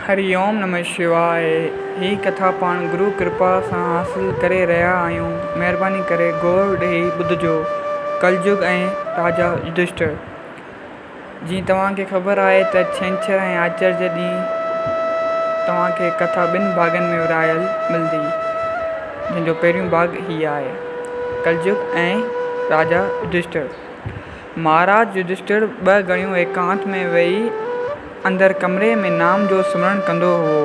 हरिओम नमः शिवाय। ही कथा पाण गुरु कृपा सां हासिल करे रहिया आहियूं। महिरबानी करे गौर ॾेई ॿुधिजो। कलयुग ऐं राजा युधिष्ठिर। जीअं तव्हांखे ख़बर आहे त छंछरु ऐं आचर जे ॾींहुं तव्हांखे कथा ॿिनि भाॻनि में विरायल मिलंदी, जंहिंजो पहिरियों भाॻ हीअ आहे, कलयुग ऐं राजा युधिष्ठिर। महाराज युधिष्ठिर 2 घड़ियूं एकांत में वेही अंदरि कमरे में नाम जो सिमरन कंदो हुओ।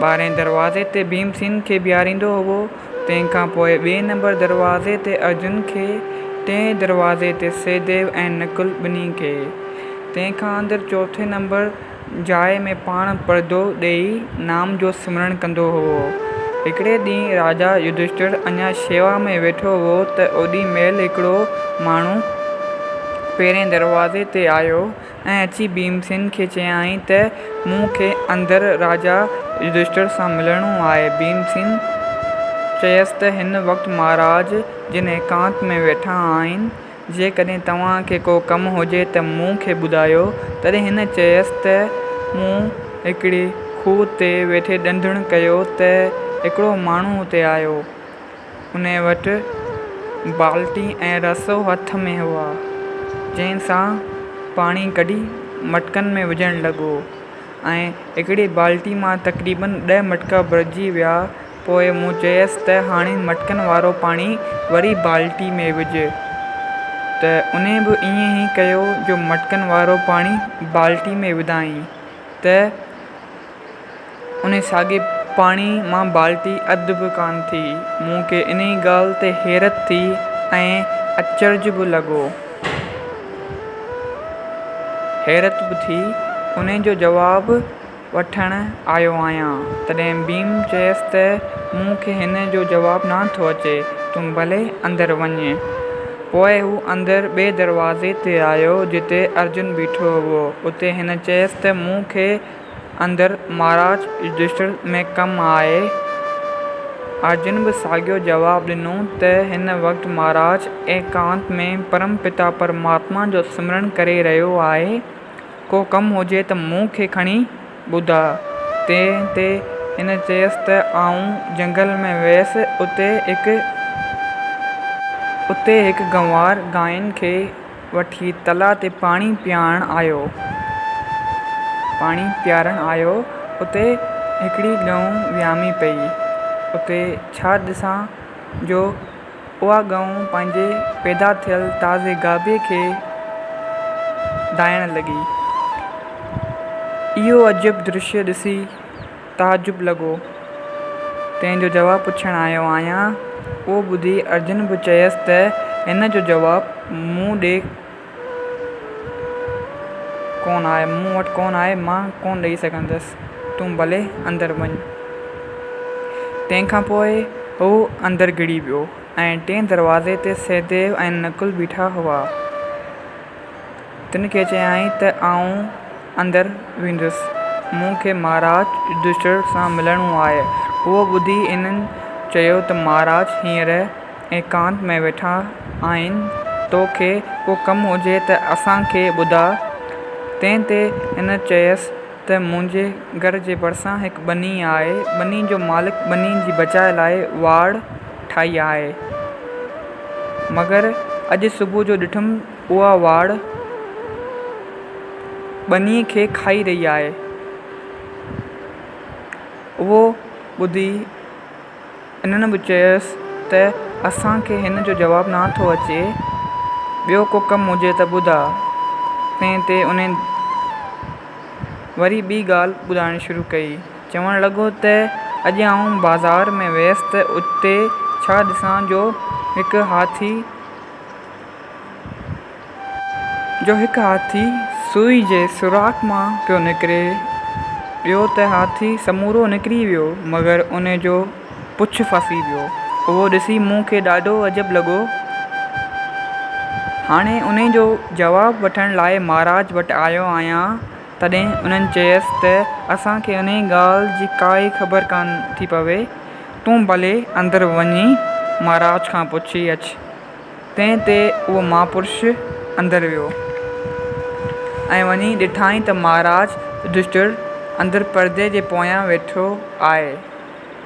12हें दरवाज़े ते भीमसेन खे बीहारींदो हुओ, तंहिंखां पोइ 2 नंबर दरवाज़े ते अर्जुन खे, 3 दरवाज़े ते सहदेव ऐं नकुल ॿिन्ही खे, तंहिंखां अंदरि 4 नंबर जाइ में पाण परदो ॾेई नाम जो सिमरन कंदो हुओ। हिकिड़े ॾींहुं राजा युधिष्ठिर अञा शेवा में वेठो हुओ त ओॾी महिल हिकिड़ो माण्हू पहिरें दरवाज़े ते आयो ऐं अची भीमसेन खे चयाईं त मूंखे अंदरि राजा युधिष्ठिर सां मिलणो आहे। भीमसेन चयसि त हिन वक़्तु महाराज जिन एकांत में वेठा आहिनि, जेकॾहिं तव्हांखे को कमु हुजे त मूंखे ॿुधायो। तॾहिं हिन चयसि त मूं हिकिड़ी खूह ते वेठे ॾंधण कयो त हिकिड़ो माण्हू हुते आयो। उन वटि बाल्टी ऐं रसो हथ में हुआ, जंहिंसां पाणी कढी मटकनि में विझणु लॻो ऐं हिकिड़ी बाल्टी मां तक़रीबन 10 मटका भरिजी विया। पोइ मूं चयसि त हाणे मटकनि वारो पाणी वरी बाल्टी में विझ, त उन बि ईअं ई कयो जो मटकनि वारो पाणी बाल्टी में विधाईं त उन साॻे पाणी मां बाल्टी अधु बि कान थी। मूंखे इन ॻाल्हि ते हैरत थी ऐं अचरज बि लॻो, हैरत बि थी। उन जो जवाबु वठणु आयो आहियां। तॾहिं भीम चयसि त मूंखे हिन जो जवाबु नथो अचे, तूं भले अंदरि वञ। पोइ हू अंदरि 2 दरवाज़े ते आयो जिते अर्जुन बीठो हुओ। उते हिन चयसि त मूंखे अंदरि महाराज युधिष्ठिर में कमु आहे। अर्जुन बि साॻियो जवाबु ॾिनो त हिन वक़्तु महाराज एकांत में परम पिता परमात्मा जो सिमरन करे रहियो आहे। को कमु हुजे त मूंखे खणी ॿुधा। तंहिं ते हिन चयसि त आउं जंगल में वियसि। उते हिकु गंवार गांयुनि खे वठी तला ते पाणी पीआरणु आयो। उते हिकिड़ी गऊं वियामी पई। उते छा ॾिसां जो उहा गऊं पंहिंजे पैदा थियल ताज़े गाभे खे दाइणु लॻी। इहो अजब दृश्य ॾिसी ताजुब लॻो। तंहिंजो जवाबु पुछणु आयो आहियां। उहो ॿुधी अर्जुन बि चयसि त हिन जो जवाबु मूं वटि कोन आहे, मां कोन ॾेई सघंदसि। तूं भले अंदरि वञ। तंहिंखां पोइ हू अंदरि घिड़ी वियो ऐं 3 दरवाज़े ते सहदेव ऐं नकुल बीठा हुआ। तिन खे चयाईं त आउं अंदरि वेंदुसि, मूंखे महाराज युधिष्ठिर सां मिलणो आहे। उहो ॿुधी इन्हनि चयो त महाराज हींअर एकांत में वेठा आहिनि, तोखे को कमु हुजे त असांखे ॿुधा। तंहिं ते हिन चयसि त मुंहिंजे घर जे भरिसां हिकु ॿनी आहे। ॿनी जो मालिक ॿनी जी बचाए लाइ वाड़ ठाही आहे, मगर अॼु सुबुह जो ॾिठुमि उहा वाड़ ॿनीअ खे खाई रही आहे। उहो ॿुधी इन्हनि बि चयसि त असांखे हिन जो जवाबु नथो अचे, ॿियो को कमु हुजे त ॿुधा। तंहिं ते उन वरी ॿी ॻाल्हि ॿुधाइणु शुरू कई। चवणु लॻो त अॼु आउं बाज़ार में वियसि त उते छा ॾिसां जो हिकु हाथी सुई जे सुराख़ मां पियो निकिरे। ॿियो त हाथी समूरो निकिरी वियो, मगर उन जो पुछु फसी वियो। उहो ॾिसी मूंखे ॾाढो अजब लॻो। हाणे उन जो जवाबु वठण लाइ महाराज वटि आयो आहियां। तॾहिं उन्हनि चयसि त असांखे उन ॻाल्हि जी काई ख़बर कान थी पवे। तूं भले अंदरि वञी महाराज खां पुछी अचु। तंहिं ते उहो महापुरुष अंदरि वियो ऐं वञी ॾिठाई त महाराज युधिष्ठिर अंदरि परदे जे पोयां वेठो आहे।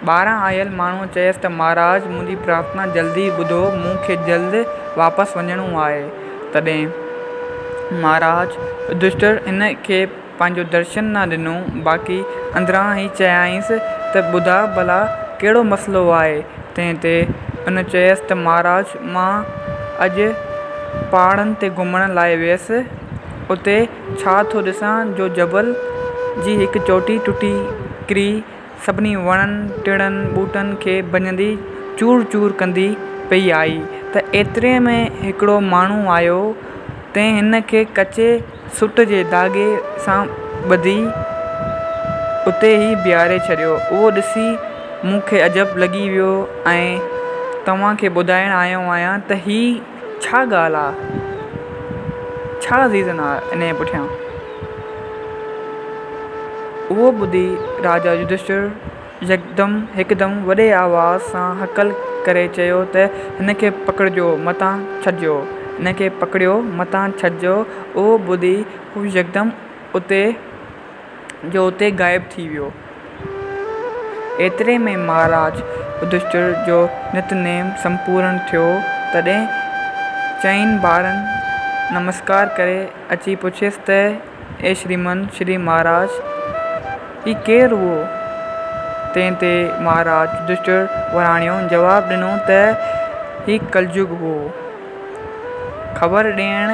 ॿाहिरां आयल माण्हू चयसि त महाराज, मुंहिंजी प्रार्थना जल्दी ॿुधो, मूंखे जल्द वापसि वञिणो आहे। तॾहिं महाराज युधिष्ठिर हिन खे पंहिंजो दर्शन न ॾिनो, बाक़ी अंदरां ई चयाईंसि त ॿुधा भला कहिड़ो मसइलो आहे। तंहिं ते उन चयसि त महाराज, मां अॼु पहाड़नि ते घुमण लाइ वियसि। उते छा थो ॾिसां जो जबल जी हिकु चोटी टुटी किरी सभिनी वणनि टिणनि ॿूटनि खे भञंदी चूर चूर कंदी पई आई। त एतिरे में हिकिड़ो माण्हू आयो, तंहिं हिन खे कचे सुट जे धागे सां ॿधी उते ई बीहारे छॾियो। उहो ॾिसी मूंखे अजब लॻी वियो ऐं तव्हांखे ॿुधाइण आयो आहियां त ही छा ॻाल्हि आहे, छा रीज़न आहे इन जे पुठियां। उहो ॿुधी राजा युधिष्ठिर हिकदमि वॾे आवाज़ सां हकल करे चयो त हिन खे पकड़िजो, मतां छॾिजो, हिन खे पकड़ियो, मतां छॾिजो। उहो ॿुधी हू यकदमि उते ग़ाइबु थी वियो। एतिरे में महाराज युधिष्ठिर जो नितनेम संपूर्ण थियो। तॾहिं चइनि ॿारनि नमस्कार करे अची पुछियसि त ए श्रीमन श्री महाराज, ही केरु हुओ? तंहिं ते महाराज युधिष्ठिर वराणियो जवाबु ॾिनो त ही कलयुग हुओ। ख़बर ॾियण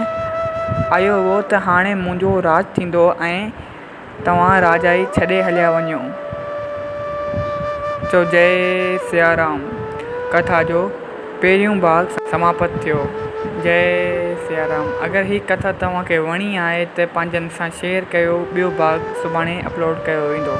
आयो हुओ त हाणे मुंहिंजो राज थींदो ऐं तव्हां राजाई छॾे हलिया वञो। चओ जय सियाराम। कथा जो पहिरियों भाग समाप्त थियो। जय सियाराम। अगरि हीअ कथा तव्हांखे वणी आहे त पंहिंजनि सां शेयर कयो। ॿियो भाग सुभाणे अपलोड कयो वेंदो।